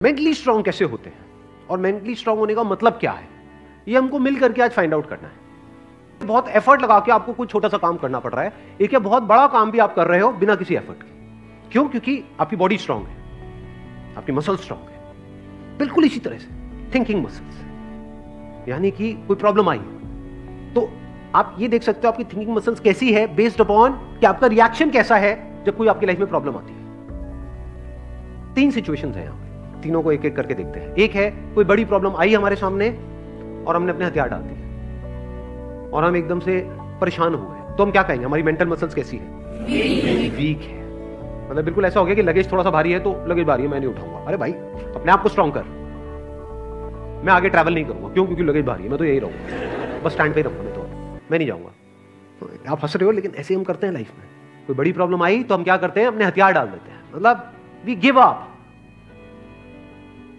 Mentally strong कैसे होते हैं और मेंटली स्ट्रांग होने का मतलब क्या है, ये हमको मिल करके आज फाइंड आउट करना है। बहुत एफर्ट लगा के आपको कोई छोटा सा काम करना पड़ रहा है, एक या बहुत बड़ा काम भी आप कर रहे हो बिना किसी एफर्ट के। क्यों? क्योंकि आपकी बॉडी स्ट्रांग है, आपकी मसल स्ट्रांग है। बिल्कुल इसी तरह से थिंकिंग मसल्स, यानी कि कोई प्रॉब्लम आई तो आप ये देख सकते हो आपकी थिंकिंग मसल्स कैसी है बेस्ड अपॉन कि आपका रिएक्शन कैसा है जब कोई आपकी लाइफ में प्रॉब्लम आती है। 3 सिचुएशंस हैं यहां पे, तीनों को एक एक करके देखते हैं। एक है कोई बड़ी प्रॉब्लम आई हमारे सामने और हमने अपने हथियार डाल दिए और हम एकदम से परेशान हो गए, तो हम क्या कहेंगे? हमारी मेंटल मसल्स कैसी है? वीक है। मतलब बिल्कुल ऐसा हो गया कि लगेज थोड़ा सा भारी है तो लगेज भारी है, मैं नहीं उठाऊंगा। अरे भाई अपने आप को स्ट्रांग कर, मैं आगे ट्रैवल नहीं करूंगा। क्यों? क्योंकि लगेज भारी है, मैं तो यही रहूंगा, बस स्टैंड पे ही रहूंगा, मैं नहीं जाऊंगा। तो आप हंस रहे हो, लेकिन ऐसे हम करते हैं लाइफ में। कोई बड़ी प्रॉब्लम आई तो हम क्या करते हैं? अपने हथियार डाल देते हैं, मतलब वी गिव अप,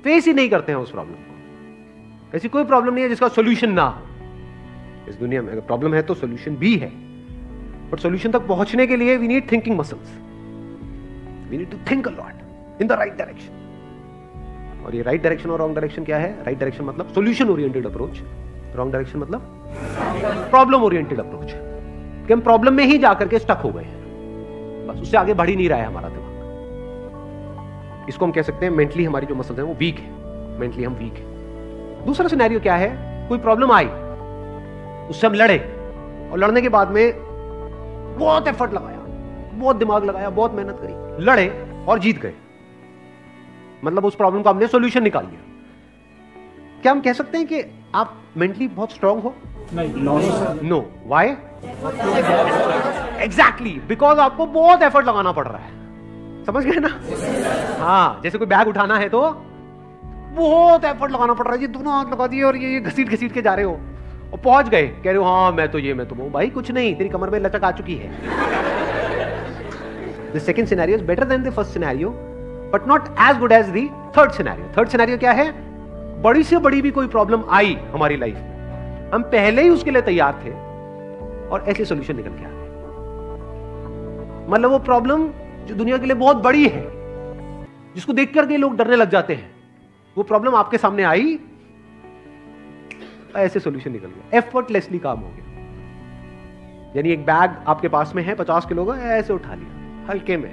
फेस ही नहीं करते हैं उस प्रॉब्लम को। ऐसी कोई प्रॉब्लम नहीं है जिसका सॉल्यूशन ना हो इस दुनिया में। अगर प्रॉब्लम है तो सॉल्यूशन भी है, बट सॉल्यूशन तक पहुंचने के लिए we need thinking muscles, we need to think a lot in the right direction. और ये राइट डायरेक्शन और रॉन्ग डायरेक्शन क्या है? राइट डायरेक्शन मतलब solution oriented approach, wrong direction मतलब प्रॉब्लम ओरिएंटेड अप्रोच, कि हम प्रॉब्लम में ही जाकर के स्टक हो गए हैं, बस उससे आगे बढ़ ही नहीं रहा है हमारा दिमाग। इसको हम कह सकते हैं मेंटली हमारी जो मसल्स हैं वो वीक है, मेंटली हम वीक है। दूसरा सिनेरियो क्या है? कोई प्रॉब्लम आई, उससे हम लड़े और लड़ने के बाद में बहुत एफर्ट लगाया, बहुत दिमाग लगाया, बहुत मेहनत करी, लड़े और जीत गए, मतलब उस प्रॉब्लम का हमने सॉल्यूशन निकाल लिया। क्या हम कह सकते हैं कि आप मेंटली बहुत स्ट्रांग हो? नहीं। नो। व्हाई? एग्जैक्टली बिकॉज आपको बहुत एफर्ट लगाना पड़ रहा है। समझ गए ना? हाँ, जैसे कोई बैग उठाना है तो बहुत एफर्ट लगाना पड़ रहा है, ये दोनों हाथ लगा दिए और ये घसीट घसीट के जा रहे हो और पहुंच गए, कह रहे हो हाँ मैं तो ये मैं तो वो। भाई कुछ नहीं, तेरी कमर में लचक आ चुकी है। The second scenario is better than the first scenario, but not as good as the third scenario. Third scenario क्या है? बड़ी से बड़ी भी कोई प्रॉब्लम आई हमारी लाइफ में, हम पहले ही उसके लिए तैयार थे और ऐसे सॉल्यूशन निकल के आ गए। मतलब वो प्रॉब्लम जो दुनिया के लिए बहुत बड़ी है, जिसको देख करके लोग डरने लग जाते हैं, वो प्रॉब्लम आपके सामने आई, ऐसे सॉल्यूशन निकल गया, एफर्टलेसली काम हो गया। यानी एक बैग आपके पास में है 50 किलो का, ऐसे उठा लिया हल्के में।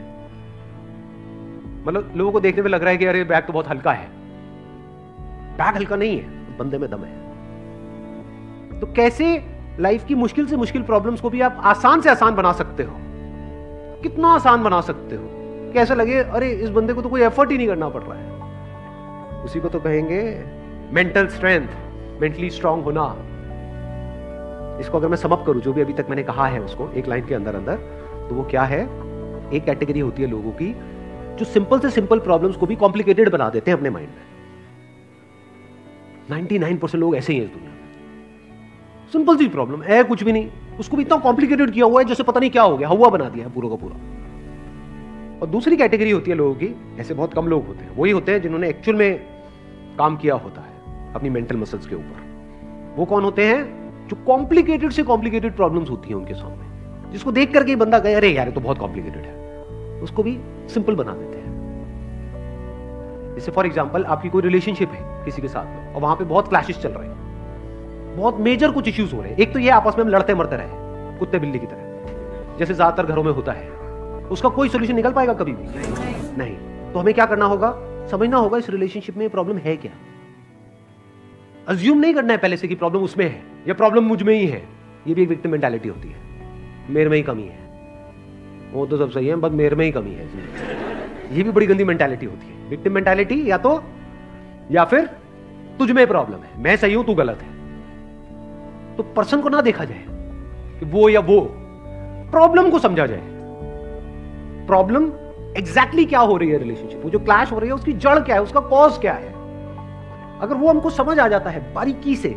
मतलब लोगों को देखने में लग रहा है कि अरे बैग तो बहुत हल्का है। बैग हल्का नहीं है, बंदे में दम है। तो कैसे लाइफ की मुश्किल से मुश्किल प्रॉब्लम्स को भी आप आसान से आसान बना सकते हो? कितना आसान बना सकते हो कि ऐसा लगे अरे इस बंदे को तो कोई एफर्ट ही नहीं करना पड़ रहा है। उसी को तो कहेंगे मेंटल स्ट्रेंथ, मेंटली स्ट्रांग होना। इसको अगर मैं सम अप करूं, जो भी अभी तक मैंने कहा है उसको एक लाइन के अंदर अंदर, तो वो क्या है? एक कैटेगरी होती है लोगों की जो सिंपल से सिंपल प्रॉब्लम्स को भी कॉम्प्लिकेटेड बना देते हैं अपने माइंड में। 99% लोग ऐसे ही हैं इस दुनिया में। सिंपल सी प्रॉब्लम है, कुछ भी नहीं, उसको भी इतना कॉम्प्लिकेटेड किया हुआ है जैसे पता नहीं क्या हो गया, हवा बना दिया है पूरा का पूरा। और दूसरी कैटेगरी होती है लोगों की, ऐसे बहुत कम लोग होते हैं, वही होते हैं जिन्होंने एक्चुअल में काम किया होता है अपनी मेंटल मसल्स के ऊपर। वो कौन होते हैं? जो कॉम्प्लिकेटेड से कॉम्प्लिकेटेड प्रॉब्लम्स होती हैं उनके सामने, जिसको देख करके बंदा कहे अरे यार ये तो बहुत कॉम्प्लिकेटेड है, उसको भी सिंपल बना देते हैं। जैसे फॉर एग्जांपल आपकी कोई रिलेशनशिप है किसी के साथ में और वहां पे बहुत क्लैशेस चल रहे हैं, बहुत मेजर कुछ इश्यूज हो रहे हैं। एक तो ये आपस में हम लड़ते मरते रहे कुत्ते बिल्ली की तरह, जैसे ज्यादातर घरों में होता है। उसका कोई सोल्यूशन निकल पाएगा कभी भी? नहीं। तो हमें क्या करना होगा? समझना होगा इस रिलेशनशिप में प्रॉब्लम है क्या। अज्यूम नहीं करना है पहले से कि प्रॉब्लम उसमें है या प्रॉब्लम मुझ में ही है। ये भी एक विक्टिम मेंटालिटी होती है, मेरे में ही कमी है, वो तो सब सही है बस मेरे में ही कमी है। ये भी बड़ी गंदी मेंटालिटी होती है, विक्टिम मेंटालिटी। या फिर तुझ में प्रॉब्लम है, मैं सही हूं तू गलत है। तो पर्सन को ना देखा जाए कि वो या वो, प्रॉब्लम को समझा जाए। प्रॉब्लम एग्जैक्टली क्या हो रही है रिलेशनशिप, वो जो क्लैश हो रही है उसकी जड़ क्या है, उसका कॉज क्या है। अगर वो हमको समझ आ जाता है बारीकी से,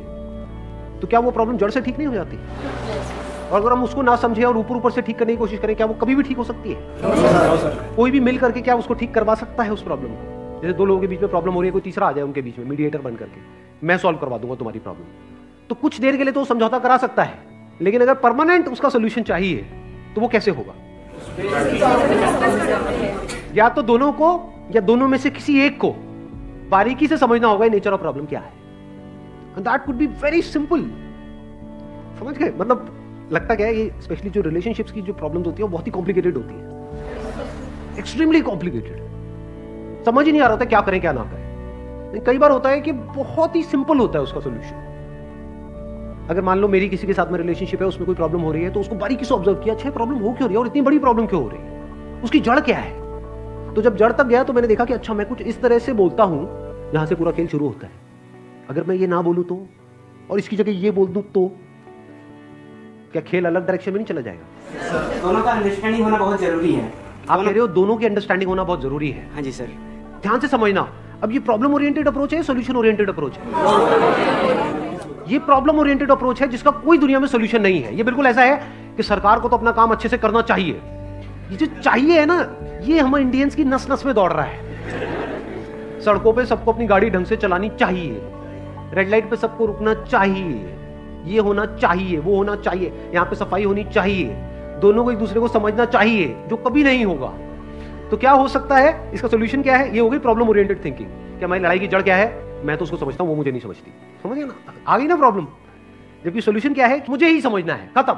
तो क्या वो प्रॉब्लम जड़ से ठीक नहीं हो जाती? और अगर हम उसको ना समझे और ऊपर ऊपर से ठीक करने की कोशिश करें, क्या वो कभी भी ठीक हो सकती है? कोई भी मिल करके क्या उसको ठीक करवा सकता है उस प्रॉब्लम को? जैसे दो लोगों के बीच में प्रॉब्लम हो रही है, कोई तीसरा आ जाए उनके बीच में मीडिएटर बन करके, मैं सॉल्व करवा दूंगा तुम्हारी प्रॉब्लम, तो कुछ देर के लिए तो समझौता करा सकता है, लेकिन अगर परमानेंट उसका सोल्यूशन चाहिए तो वो कैसे होगा? या तो दोनों को या दोनों में से किसी एक को बारीकी से समझना होगा नेचर ऑफ प्रॉब्लम क्या है, and that could be very simple. समझ गए? मतलब लगता क्या है, ये स्पेशली जो रिलेशनशिप्स की जो प्रॉब्लम्स होती है वो बहुत ही कॉम्प्लिकेटेड होती है, एक्सट्रीमली कॉम्प्लिकेटेड। समझ ही नहीं आ रहा होता क्या करें क्या ना करें। कई बार होता है कि बहुत ही सिंपल होता है उसका सोल्यूशन। अगर मान लो मेरी किसी के साथ में रिलेशनशिप है, उसमें कोई प्रॉब्लम हो रही है, तो उसको बारीकी से ऑब्जर्व किया, अच्छा प्रॉब्लम हो क्यों रही है और इतनी बड़ी प्रॉब्लम क्यों हो रही है, उसकी जड़ क्या है। तो जब जड़ तक गया तो मैंने देखा कि अच्छा मैं कुछ इस तरह से बोलता हूं जहां से पूरा खेल शुरू होता है। अगर मैं ये ना बोलूं तो, और इसकी जगह ये बोल दूं तो क्या खेल अलग डायरेक्शन में नहीं चला जाएगा? दोनों का अंडरस्टैंडिंग होना बहुत जरूरी है। आप कह रहे हो दोनों की अंडरस्टैंडिंग होना बहुत जरूरी है? हाँ जी सर। ध्यान से समझना, अब ये प्रॉब्लम ओरिएंटेड अप्रोच है, सॉल्यूशन ओरिएंटेड अप्रोच है। ये प्रॉब्लम ओरिएंटेड अप्रोच है जिसका कोई दुनिया में सॉल्यूशन नहीं है। ये बिल्कुल ऐसा है कि सरकार को तो अपना काम अच्छे से करना चाहिए, ये जो चाहिए है ना, ये हम इंडियंस की नस नस में दौड़ रहा है। सड़कों पे सबको अपनी गाड़ी ढंग से चलानी चाहिए, रेड लाइट पे सबको रुकना चाहिए, ये होना चाहिए, वो होना चाहिए, यहाँ पे सफाई होनी चाहिए, दोनों को एक दूसरे को समझना चाहिए, जो कभी नहीं होगा। तो क्या हो सकता है, इसका सोल्यूशन क्या है? ये हो गई प्रॉब्लम ओरिएंटेड थिंकिंग कि हमारी लड़ाई की जड़ क्या है, मैं तो उसको समझता हूं, वो मुझे नहीं समझती। समझ गए ना? आ गई ना प्रॉब्लम। जबकि सोल्यूशन क्या है, मुझे ही समझना है, खत्म।